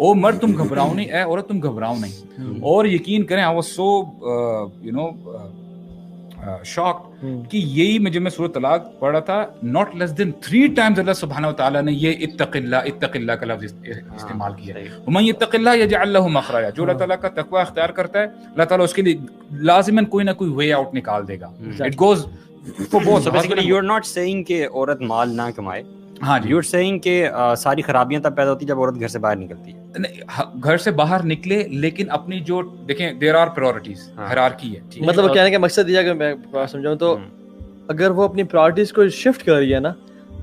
او مرد تم گھبراؤ نہیں, اے عورت تم گھبراؤ نہیں. اور یقین کریں I was so shocked کہ یہی جب میں سورۃ طلاق پڑھ رہا تھا, not less than 3 times اللہ سبحانہ و تعالیٰ نے یہ اتق اللہ کا لفظ استعمال کیا. ومن یتق اللہ یجعل لہ مخرجا, جو اللہ تعالیٰ کا تقوی اختیار کرتا ہے اللہ تعالیٰ اس کے لیے لازماً کوئی نہ کوئی وے آؤٹ نکال دے گا. It goes for both. So basically you are not saying کہ عورت مال نہ کمائے. ہاں جی, یو آر سیئنگ کہ ساری خرابیاں تب پیدا ہوتی ہیں جب عورت گھر سے باہر نکلتی ہے. گھر سے باہر نکلے لیکن اپنی جو دیکھیں دیر آر پرائورٹیز, ہیرارکی ہے. مطلب کہنے کا مقصد یہ ہے کہ میں سمجھاؤں تو اگر وہ اپنی پرائورٹیز کو شفٹ کر رہی ہے نا,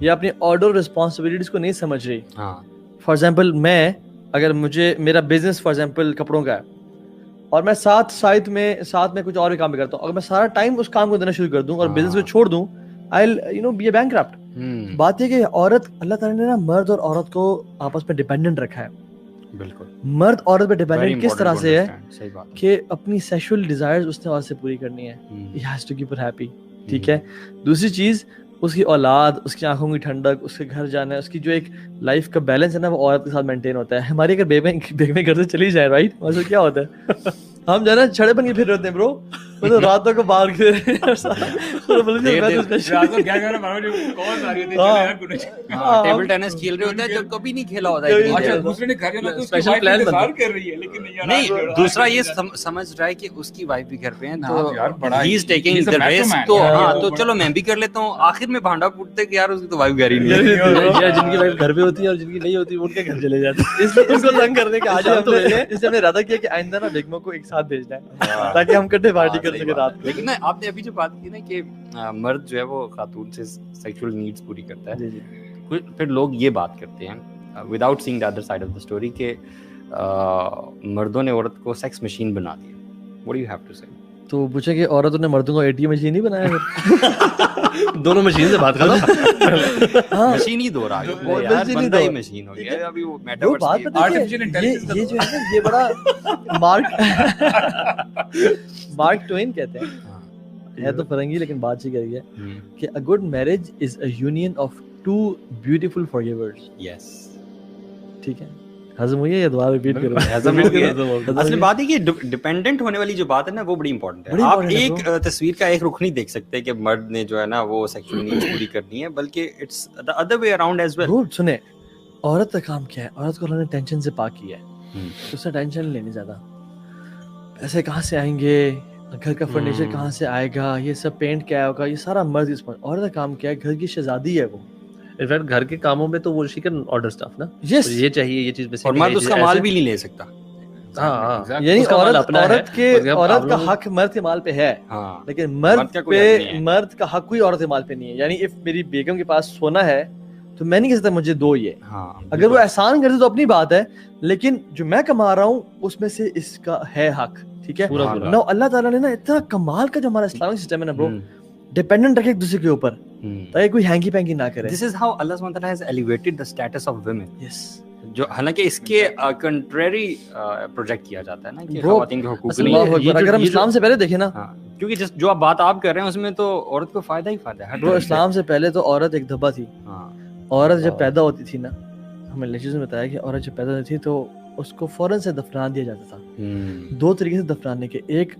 یا اپنی آرڈر رسپانسبلٹیز کو نہیں سمجھ رہی. فار ایگزامپل میں اگر میرا بزنس فار ایگزامپل کپڑوں کا ہے اور میں ساتھ میں کچھ اور بھی کام بھی کرتا ہوں, اگر میں سارا ٹائم اس کام کو دینا شروع کر دوں اور بزنس کو چھوڑ دوں, I'll be a bankrupt. بات یہ کہ عورت, اللہ تعالیٰ نے نا مرد اور عورت کو آپس میں ڈیپینڈنٹ رکھا ہے. بالکل. مرد عورت پہ ڈیپینڈنٹ کس طرح سے ہے کہ اپنی سیکشول ڈیزائرز اس نے عورت سے پوری کرنی ہے. He has to keep her happy. ٹھیک ہے. دوسری چیز اس کی اولاد, اس کی آنکھوں کی ٹھنڈک, اس کے گھر جانا ہے, اس کی جو ایک لائف کا بیلنس ہے نا وہ عورت کے ساتھ مینٹین ہوتا ہے. ہماری اگر بیگمیں گھر سے چلی جائے رائٹ, ویسے کیا ہوتا ہے ہم جو ہے نا چھڑے بن کے پھر رہتے ہیں برو, مطلب راتوں کو باہر کے ٹیبل ٹینس کھیل رہے ہوتے ہیں جو کبھی نہیں کھیلا ہوتا ہے. نہیں, دوسرا یہ سمجھ رہا ہے کہ اس کی وائف بھی گھر پہ ہیں تو ہی از ٹیکنگ دی رسک. تو ہاں تو چلو میں بھی کر لیتا ہوں. آخر میں بھانڈا پوٹتے کہ یار اس کی تو وائف گھر ہی نہیں ہے. جن کی وائف گھر پہ ہوتی ہے اور جن کی نہیں ہوتی ان کے گھر چلے جاتے ہیں. اس لیے ان کو تنگ کرنے کا آج ہم نے ارادہ کیا کہ آئندہ نا بیگموں کو ایک ساتھ بھیجنا ہے تاکہ ہم کٹھے پارٹی کر سکیں رات. لیکن نا آپ نے ابھی جو بات کی نا کہ مرد جو ہے وہ خاتون سے سیکشول نیڈز پوری کرتا ہے, پھر لوگ یہ بات کرتے ہیں without seeing the other side of the story کہ مردوں نے عورت کو سیکس مشین بنا دیا. What do you have to say? تو پوچھے کہ عورتوں نے مردوں کو ATM مشین نہیں بنایا پھر دونوں مشین سے بات کر ہاں مشین ہی دو رہا ہے یار, بندہ ہی مشین ہو گیا ہے. ابھی وہ میٹاورس کی آرٹیفیشل انٹیلیجنس یہ جو ہے نا یہ بڑا مارک ٹوین کہتے ہیں, ہے تو فرنگی لیکن بات یہ کری ہے کہ a good marriage is a union of two beautiful forgivers. یس, ٹھیک ہے, ہضم ہوئی ہے یا دوبارہ ریپیٹ کروں؟ اصل بات ہے کہ ڈیپینڈنٹ ہونے والی جو بات ہے نا وہ بڑی امپورٹنٹ ہے. آپ ایک تصویر کا ایک رخ نہیں دیکھ سکتے کہ مرد نے جو ہے نا وہ سیکشول نیڈز پوری کرنی ہے, بلکہ it's the other way around as well. سنیں, عورت کا کام کیا ہے؟ عورت کو اللہ نے ٹینشن سے پاک کیا ہے, اس سے ٹینشن نہیں لینی زیادہ. پیسے کہاں سے آئیں گے, گھر کا فرنیچر کہاں سے آئے گا, یہ سب پینٹ کیا ہوگا, یہ سارا مرد اس پر. عورت کا کام کیا ہے؟ گھر کی شہزادی ہے وہ. انفیکٹ گھر کے کاموں میں تو وہ شی کین آرڈر اسٹف نا, یس یہ چاہیے یہ چیز, اور مرد اس کا مال بھی نہیں لے سکتا. ہاں یعنی عورت کا حق مرد کے مال پہ ہے, لیکن مرد کا حق کوئی عورت کے مال پہ نہیں ہے. یعنی اف میری بیگم کے پاس سونا ہے تو میں نہیں کہہ سکتا مجھے دو یہ. اگر وہ احسان کرتے تو اپنی بات ہے, لیکن جو میں کما رہا ہوں اس میں سے اس کا ہے حق. ٹھیک ہے نا, اللہ تعالیٰ نے نا اتنا کمال کا جو ہمارا اسلامک سسٹم ہے نا برو, ڈیپینڈنٹ رکھے ایک دوسرے کے اوپر تاکہ کوئی ہینگی پینگی نہ کرے. This is how Allah subhanahu wa ta'ala has elevated the status of women. Yes. جو حالانکہ اس کے کنٹریری پروجیکٹ کیا جاتا ہے نا کہ خواتین کے حقوق نہیں. اگر ہم اسلام سے پہلے دیکھیں نا, کیونکہ جو آپ بات آپ کر رہے ہیں اس میں تو عورت کو فائدہ ہی فائدہ ہے. اسلام سے پہلے تو عورت ایک دھبا تھی. عورت جب پیدا ہوتی تھی نا, ہمیں لیکچرز میں بتایا کہ عورت جب پیدا ہوتی تھی تو اس کو فوراً سے دفنا دیا جاتا تھا. 2 طریقے سے دفنانے کے, ایک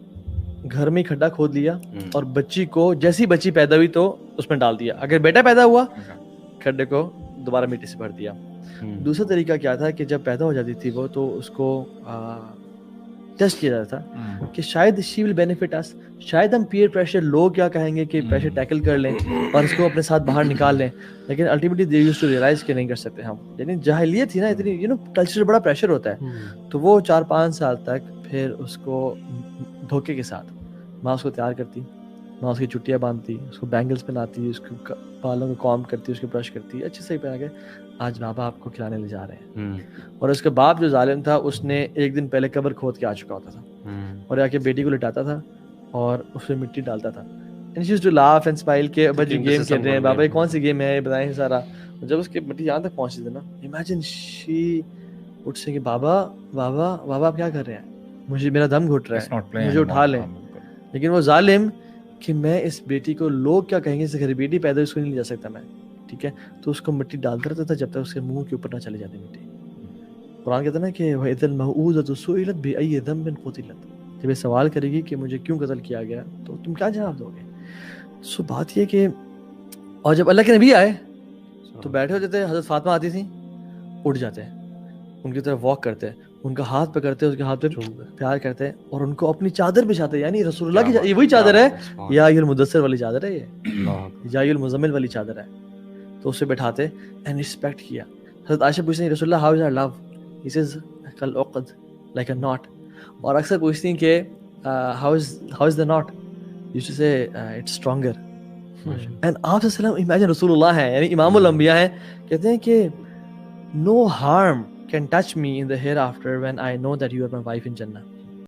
گھر میں کھڈا کھود لیا اور بچی کو جیسی بچی پیدا ہوئی تو اس میں ڈال دیا. اگر بیٹا پیدا ہوا کھڈے کو دوبارہ مٹی سے بھر دیا. دوسرا طریقہ کیا تھا کہ جب پیدا ہو جاتی تھی وہ تو اس کو ٹیسٹ کیا جاتا تھا کہ شاید شی ول بینیفٹ اس, شاید ہم پیئر پریشر, لوگ کیا کہیں گے کہ پریشر ٹیکل کر لیں اور اس کو اپنے ساتھ باہر نکال لیں. لیکن ultimately they used to realize کہ نہیں کر سکتے ہم. یعنی جاہلیت تھی نا اتنی, یو نو کلچر بڑا پریشر ہوتا ہے. تو وہ 4-5 سال تک پھر اس کو دھوکے کے ساتھ ماں اس کو تیار کرتی, ماں اس کی چٹیاں باندھتی, اس کو بینگلس پہناتی, اس کو بالوں کو کام کرتی, اس کو برش کرتی, اچھے سے پہنا کے آج بابا آپ کو کھلانے لے جا رہے ہیں. اور اس کے باپ جو ظالم تھا اس نے ایک دن پہلے قبر کھود کے آ چکا ہوتا تھا اور آ کے بیٹی کو لٹاتا تھا اور اس میں مٹی ڈالتا تھا. And she used to laugh and smile کہ بچے گیم کھیل رہے ہیں, بابا یہ کون سی گیم ہے یہ بتائیں سارا. جب اس کی مٹی یہاں تک پہنچی تھی نا, امیجن شی اٹھ سے کہ بابا بابا بابا آپ کیا کر رہے ہیں, مجھے میرا دم گھٹ رہا ہے, مجھے اٹھا لیں. لیکن وہ ظالم کہ میں اس بیٹی کو, لوگ کیا کہیں گے, اس گھر بیٹی پیدا اس کو نہیں لے جا سکتا میں, ٹھیک ہے, تو اس کو مٹی ڈالتا رہتا تھا جب تک اس کے منہ کے اوپر نہ چلے جاتی مٹی. قرآن کہتا ہے نا کہ وَإِذَا الْمَوْءُودَةُ سُئِلَتْ بِأَيِّ ذَنبٍ قُتِلَتْ، جب یہ سوال کرے گی کہ مجھے کیوں قتل کیا گیا تو تم کیا جواب دو گے؟ سو بات یہ کہ اور جب اللہ کے نبی آئے تو بیٹھے ہوتے تھے، حضرت فاطمہ آتی تھیں، اٹھ جاتے ان کی طرف واک کرتے، ان کا ہاتھ پکڑتے، اس کے ہاتھ پہ پیار کرتے اور ان کو اپنی چادر بچھاتے، یعنی رسول اللہ کی یہ وہی چادر ہے، یا ایھا المدثر والی چادر ہے، یہ یا ایھا المزمل والی چادر ہے، تو اسے بٹھاتے اینڈ رسپیکٹ کیا. حضرت عائشہ پوچھتی ہیں رسول اللہ how is our love, he says کالعقد لائک اے ناٹ، اور اکثر پوچھتی ہیں کہ how is the knot, used to say it's stronger. And آپ صلی اللہ علیہ وسلم امیجن رسول اللہ ہیں، یعنی امام الانبیاء ہیں، کہتے ہیں کہ no harm can touch me in the hereafter when I know that you are my wife in Jannah.